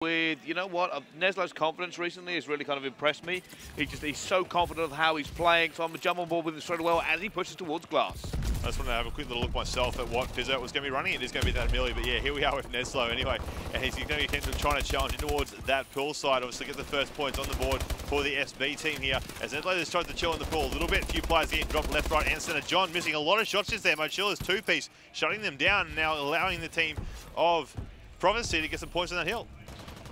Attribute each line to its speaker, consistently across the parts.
Speaker 1: with, you know what, Neslo's confidence recently has really kind of impressed me. He's so confident of how he's playing, so I'm going to jump on board with him straight away as he pushes towards glass.
Speaker 2: I just want to have a quick little look myself at what Fizzo was going to be running. It is going to be that Millie, but yeah, here we are with Neslo anyway. And he's going to be trying to challenge towards that pool side, obviously get the first points on the board for the SB team here. As Neslo just tries to chill in the pool a little bit, a few players getting dropped left, right and centre. John missing a lot of shots just there. Mochilla's two-piece, shutting them down and now allowing the team of Prophecy to get some points on that hill.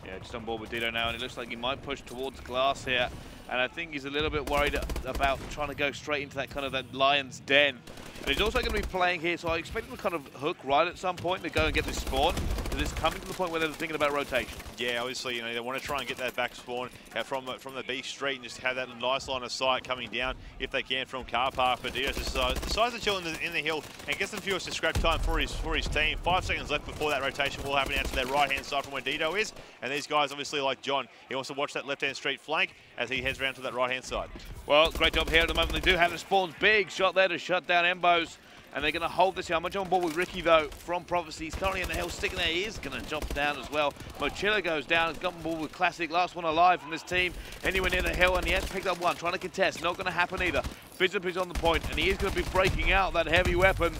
Speaker 1: Yeah, just on board with Dito now, and it looks like he might push towards glass here. And I think he's a little bit worried about trying to go straight into that kind of that lion's den. And he's also going to be playing here, so I expect him to kind of hook right at some point to go and get this spawn. Because it's coming to the point where they're thinking about rotation.
Speaker 2: Yeah, obviously, you know, they want to try and get that back spawn from the B street and just have that nice line of sight coming down if they can from car park. But Dito decides to chill in the hill and get some fuel to scrap time for his team. 5 seconds left before that rotation will happen out to their right-hand side from where Dito is. And these guys, obviously, like John, he wants to watch that left-hand street flank as he heads around to that right-hand side.
Speaker 1: Well, great job here at the moment. They do have the spawns. Big shot there to shut down Embos. And they're going to hold this here. I'm going to jump on board with Ricky, though, from Prophecy. He's currently in the hill, sticking there. He is going to jump down as well. Mochilla goes down. He's got on board with Classic. Last one alive from this team. Anywhere near the hill, and he has picked up one. Trying to contest. Not going to happen either. Fizzip is on the point, and he is going to be breaking out that heavy weapon.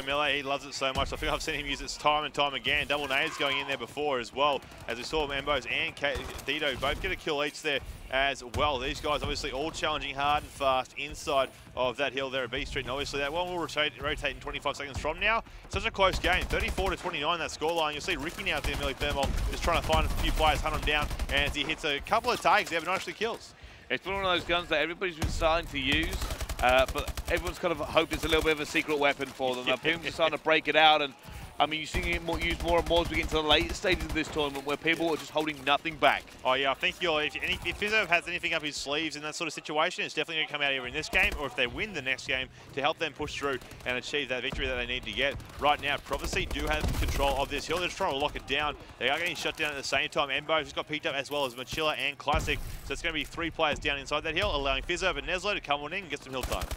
Speaker 2: Miller, he loves it so much. I think I've seen him use it time and time again. Double nades going in there before as well. As we saw Embos and Dito both get a kill each there as well. These guys obviously all challenging hard and fast inside of that hill there at B Street. And obviously that one will rotate in 25 seconds from now. Such a close game. 34-29 that scoreline. You'll see Ricky now at the Millie Thermal just trying to find a few players, hunt them down, and he hits a couple of tags there, but not actually kills.
Speaker 1: It's been one of those guns that everybody's been starting to use, but everyone's kind of hoped it's a little bit of a secret weapon for them. People are starting to break it out, and I mean, you're seeing it used more and more as we get into the later stages of this tournament where people are just holding nothing back. Oh yeah, I think if Fizzo has anything up his sleeves in that sort of situation, it's definitely going to come out either in this game or if they win the next game to help them push through and achieve that victory that they need to get. Right now, Prophecy do have control of this hill. They're just trying to lock it down. They are getting shut down at the same time. Embo just got picked up as well as Mochilla and Classic. So it's going to be 3 players down inside that hill, allowing Fizzo and Neslo to come on in and get some hill time.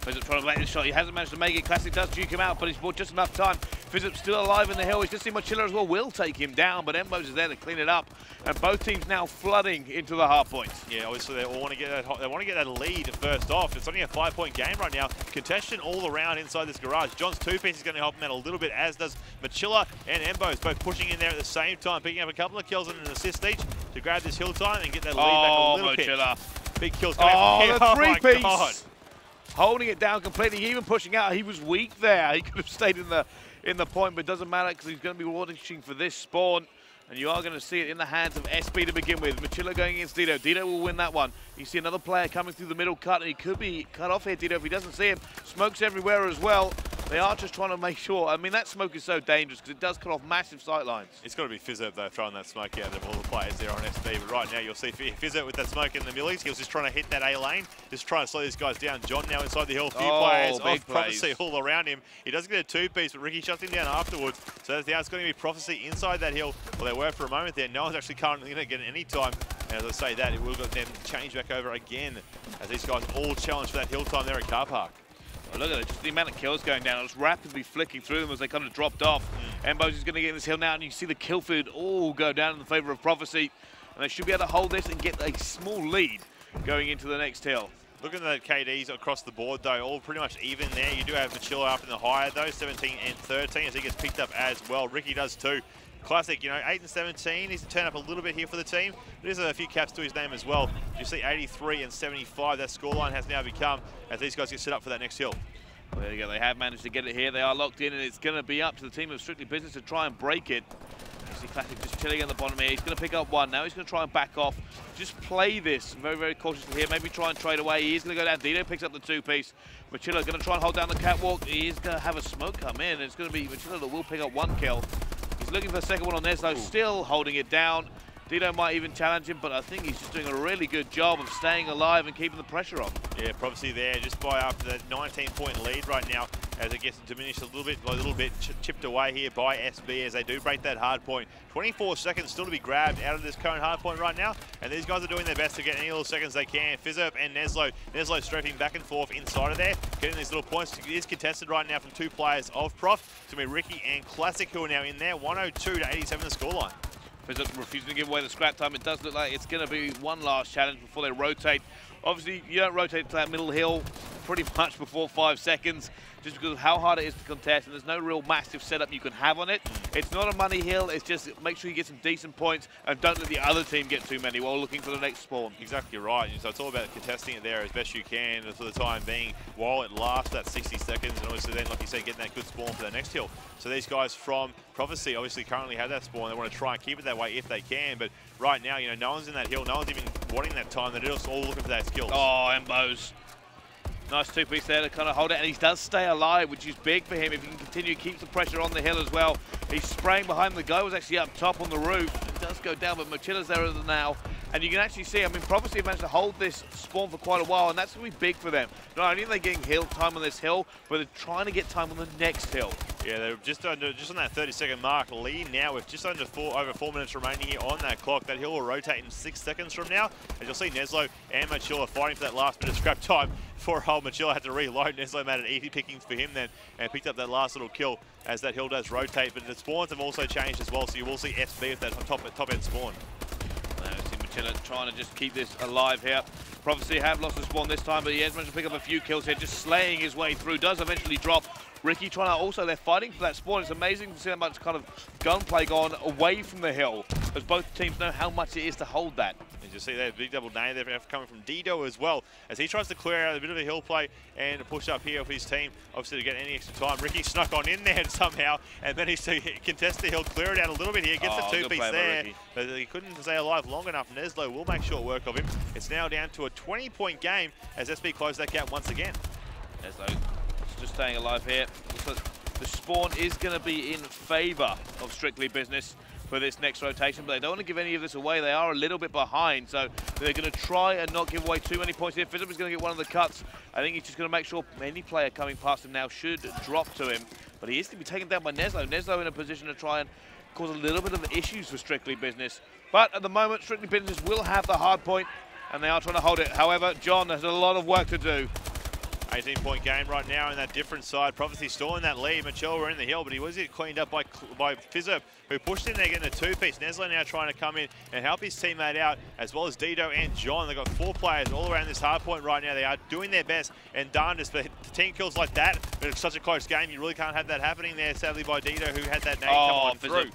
Speaker 1: Fizzip trying to make this shot. He hasn't managed to make it. Classic does juke him out, but he's bought just enough time. Fizzip's still alive in the hill. He's just seen Mochilla as well. Will take him down, but Embos is there to clean it up. And both teams now flooding into the hard point. Yeah, obviously they all want to get that. They want to get that lead first off. It's only a 5-point game right now. Contention all around inside this garage. John's two-piece is going to help him out a little bit, as does Mochilla and Embos, both pushing in there at the same time, picking up a couple of kills and an assist each to grab this hill time and get that lead back a little Mochilla.
Speaker 2: bit. Big kills coming from here.
Speaker 1: The three-piece. Holding it down completely, even pushing out. He was weak there. He could have stayed in the point, but it doesn't matter because he's going to be watching for this spawn. And you are going to see it in the hands of SB to begin with. Mochilla going against Dito. Dito will win that one. You see another player coming through the middle cut, and he could be cut off here, Dito, if he doesn't see him. Smoke's everywhere as well. They are just trying to make sure. I mean, that smoke is so dangerous because it does cut off massive sight lines. It's got to be Fizzo, though, throwing that smoke out of all the players there on SB. But right now, you'll see Fizzo with that smoke in the millies. He was just trying to hit that A lane, just trying to slow these guys down. John now inside the hill. A few players off Prophecy all around him. He does get a two-piece, but Ricky shuts him down afterwards. So now it's going to be Prophecy inside that hill. Well, they were for a moment there. No one's actually currently going to get any time. And as I say that, it will then change back over again as these guys all challenge for that hill time there at car park. Oh, look at it, just the amount of kills going down. It's rapidly flicking through them as they kind of dropped off. Embos is going to get in this hill now, and you see the kill feed all go down in the favor of Prophecy. And they should be able to hold this and get a small lead going into the next hill. Looking at the KDs across the board, though, all pretty much even there. You do have Mochilla up in the higher, though, 17 and 13, as he gets picked up as well. Ricky does too. Classic, you know, 8 and 17. He's to turn up a little bit here for the team. There's a few caps to his name as well. You see 83 and 75. That scoreline has now become as these guys get set up for that next hill. Well, there you go. They have managed to get it here. They are locked in, and it's going to be up to the team of Strictly Business to try and break it. You see Classic just chilling at the bottom here. He's going to pick up one. Now he's going to try and back off. Just play this very, very cautiously here. Maybe try and trade away. He is going to go down. Dito picks up the two-piece. Mochilla going to try and hold down the catwalk. He is going to have a smoke come in, and it's going to be Mochilla that will pick up one kill. He's looking for the second one on Neslo, still holding it down. Dito might even challenge him, but I think he's just doing a really good job of staying alive and keeping the pressure on. Yeah, Prophecy there, just by after that 19-point lead right now, as it gets diminished a little bit, chipped away here by SB as they do break that hard point. 24 seconds still to be grabbed out of this current hard point right now, and these guys are doing their best to get any little seconds they can. Fizzip and Neslo strafing back and forth inside of there, getting these little points. It is contested right now from 2 players of Prof. It's going to be Ricky and Classic who are now in there, 102 to 87 the scoreline. FizzUp refusing to give away the scrap time. It does look like it's going to be one last challenge before they rotate. Obviously, you don't rotate to that middle hill pretty much before 5 seconds, just because of how hard it is to contest, and there's no real massive setup you can have on it. It's not a money hill, it's just make sure you get some decent points and don't let the other team get too many while looking for the next spawn.
Speaker 2: Exactly right. So it's all about contesting it there as best you can for the time being while it lasts that 60 seconds, and obviously then, like you said, getting that good spawn for the next hill. So these guys from Prophecy obviously currently have that spawn. They want to try and keep it that way if they can, but right now, you know, no one's in that hill, no one's even wanting that time. They're just all looking for that skills.
Speaker 1: Oh, Embos. Nice two-piece there to kind of hold it, and he does stay alive, which is big for him. If he can continue, keep the pressure on the hill as well. He's spraying behind the guy, was actually up top on the roof. It does go down, but Mochilla's there now. And you can actually see, I mean, Prophecy have managed to hold this spawn for quite a while, and that's going to be big for them. Not only are they getting hill time on this hill, but they're trying to get time on the next hill.
Speaker 2: Yeah, they're just on that 30-second mark. Lee now with just over 4 minutes remaining here on that clock. That hill will rotate in 6 seconds from now. As you'll see, Neslo and Mochilla fighting for that last bit of scrap time. Poor old Mochilla had to reload. Neslo made it easy pickings for him then and picked up that last little kill as that hill does rotate. But the spawns have also changed as well, so you will see SB with that top end spawn.
Speaker 1: Mochilla trying to just keep this alive here. Prophecy have lost the spawn this time, but he has managed to pick up a few kills here, just slaying his way through. Does eventually drop. Riki trying to also, they're fighting for that spawn. It's amazing to see how much kind of gunplay gone away from the hill, as both teams know how much it is to hold that.
Speaker 2: As you see there, big double nade there coming from Dido as well, as he tries to clear out a bit of a hill play and a push up here of his team, obviously to get any extra time. Riki snuck on in there somehow, and then he's to contest the hill, clear it out a little bit here, gets the two-piece there, but he couldn't stay alive long enough. Neslo will make short work of him. It's now down to a 20-point game as SB close that gap once again.
Speaker 1: Neslo just staying alive here. So the spawn is going to be in favor of Strictly Business for this next rotation, but they don't want to give any of this away. They are a little bit behind, so they're going to try and not give away too many points here. FizzUp is going to get one of the cuts. I think he's just going to make sure any player coming past him now should drop to him, but he is going to be taken down by Neslo. Neslo in a position to try and cause a little bit of issues for Strictly Business, but at the moment, Strictly Business will have the hard point, and they are trying to hold it. However, John has a lot of work to do.
Speaker 2: 18-point game right now in that different side. Prophecy still in that lead. Mochilla were in the hill, but he was cleaned up by FizzUp, who pushed in there getting a two-piece. Neslo now trying to come in and help his teammate out, as well as Dido and John. They've got 4 players all around this hard point right now. They are doing their best, and darndest, but team kills like that, but it's such a close game, you really can't have that happening there, sadly, by Dido, who had that nade come on through.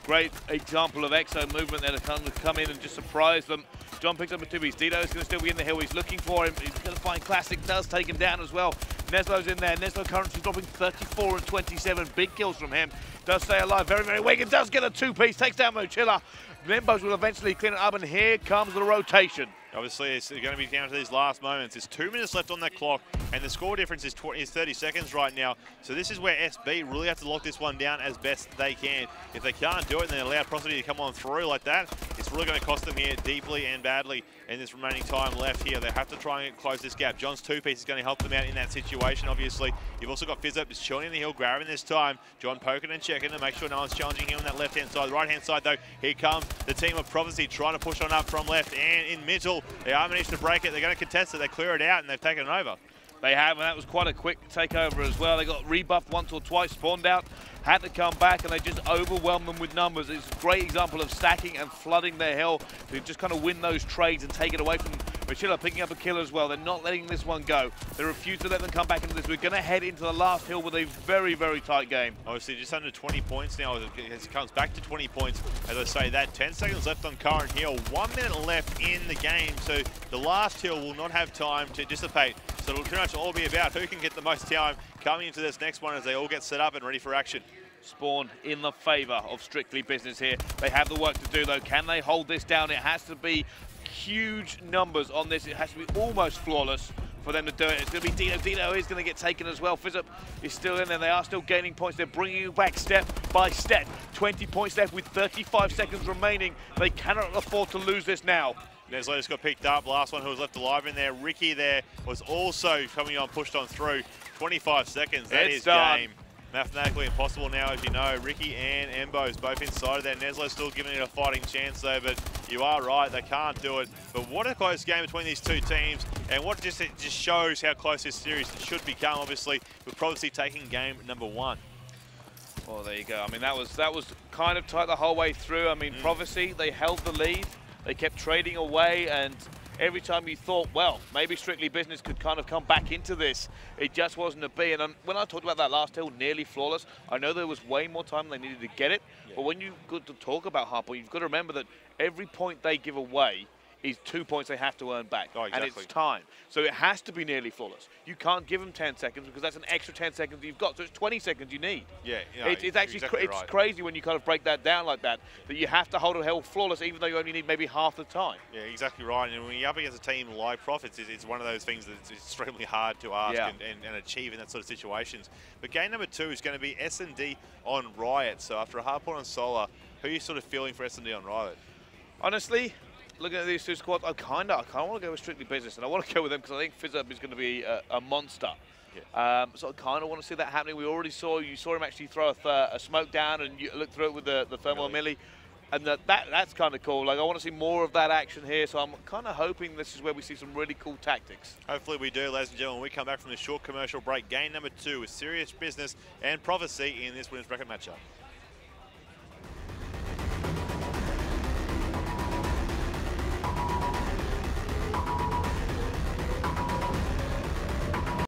Speaker 1: Great example of Exo movement there to come in and just surprise them. John picks up a two-piece. Dido is going to still be in the hill. He's looking for him. He's going to find Classic. Does take him down as well. Neslo's in there. Neslo currently dropping 34 and 27. Big kills from him. Does stay alive. Very, very weak. And does get a two-piece. Takes down Mochilla. Membos will eventually clean it up. And here comes the rotation.
Speaker 2: Obviously, it's going to be down to these last moments. There's 2 minutes left on that clock, and the score difference is 30 seconds right now. So this is where SB really have to lock this one down as best they can. If they can't do it, and they allow Prophecy to come on through like that, it's really going to cost them here deeply and badly in this remaining time left here. They have to try and close this gap. John's two-piece is going to help them out in that situation, obviously. You've also got FizzUp just chilling in the hill, grabbing this time. John poking and checking to make sure no one's challenging him on that left-hand side. The right-hand side, though, here comes the team of Prophecy trying to push on up from left and in middle. They are managed to break it. They're going to contest it. They clear it out, and they've taken it over.
Speaker 1: They have, and that was quite a quick takeover as well. They got rebuffed once or twice, spawned out, had to come back, and they just overwhelmed them with numbers. It's a great example of stacking and flooding their hill to just kind of win those trades and take it away from Mochilla, picking up a kill as well. They're not letting this one go. They refuse to let them come back into this. We're going to head into the last hill with a very, very tight game.
Speaker 2: Obviously, just under 20 points now as it comes back to 20 points. As I say that, 10 seconds left on current hill, 1 minute left in the game. So the last hill will not have time to dissipate. So it'll pretty much all be about who can get the most time coming into this next one as they all get set up and ready for action.
Speaker 1: Spawn in the favor of Strictly Business here. They have the work to do, though. Can they hold this down? It has to be huge numbers on this. It has to be almost flawless for them to do it. It's going to be Dido. Dido is going to get taken as well. FizzUp is still in there. They are still gaining points. They're bringing you back step by step. 20 points left with 35 seconds remaining. They cannot afford to lose this now.
Speaker 2: Neslo just got picked up. Last one who was left alive in there. Riki there was also coming on, pushed on through. 25 seconds. That is game. Mathematically impossible now, as you know. Riki and Embos both inside of there. Neslo still giving it a fighting chance, though, but you are right, they can't do it. But what a close game between these two teams, and what it just shows how close this series should become, obviously, with Prophecy taking game number 1.
Speaker 1: Well, there you go. I mean, that was kind of tight the whole way through. I mean, Prophecy, they held the lead. They kept trading away, and every time you thought, well, maybe Strictly Business could kind of come back into this, it just wasn't to be. And when I talked about that last hill, nearly flawless, I know there was way more time they needed to get it. But when you got to talk about Hardpoint, you've got to remember that every point they give away is 2 points they have to earn back.
Speaker 2: Oh, exactly.
Speaker 1: And it's time. So it has to be nearly flawless. You can't give them 10 seconds because that's an extra 10 seconds you've got. So it's 20 seconds you need.
Speaker 2: Yeah,
Speaker 1: it's actually
Speaker 2: exactly
Speaker 1: it's
Speaker 2: right.
Speaker 1: crazy when you kind of break that down like that, that you have to hold a hell flawless even though you only need maybe half the time.
Speaker 2: Yeah, exactly right. And when you're up against a team like Profits, it's one of those things that's extremely hard to ask and achieve in that sort of situations. But game number 2 is going to be S&D on Riot. So after a hard point on Solar, who are you sort of feeling for S&D on Riot?
Speaker 1: Honestly, looking at these two squads, I kind of want to go with Strictly Business, and I want to go with them because I think FizzUp is going to be a monster. Yeah. So I kind of want to see that happening. You saw him actually throw a smoke down, and you look through it with the thermal milli, and that's kind of cool. Like, I want to see more of that action here. So I'm kind of hoping this is where we see some really cool tactics. Hopefully
Speaker 2: we do, ladies and gentlemen. When we come back from this short commercial break, game number 2 is Serious Business and Prophecy in this winners bracket matchup.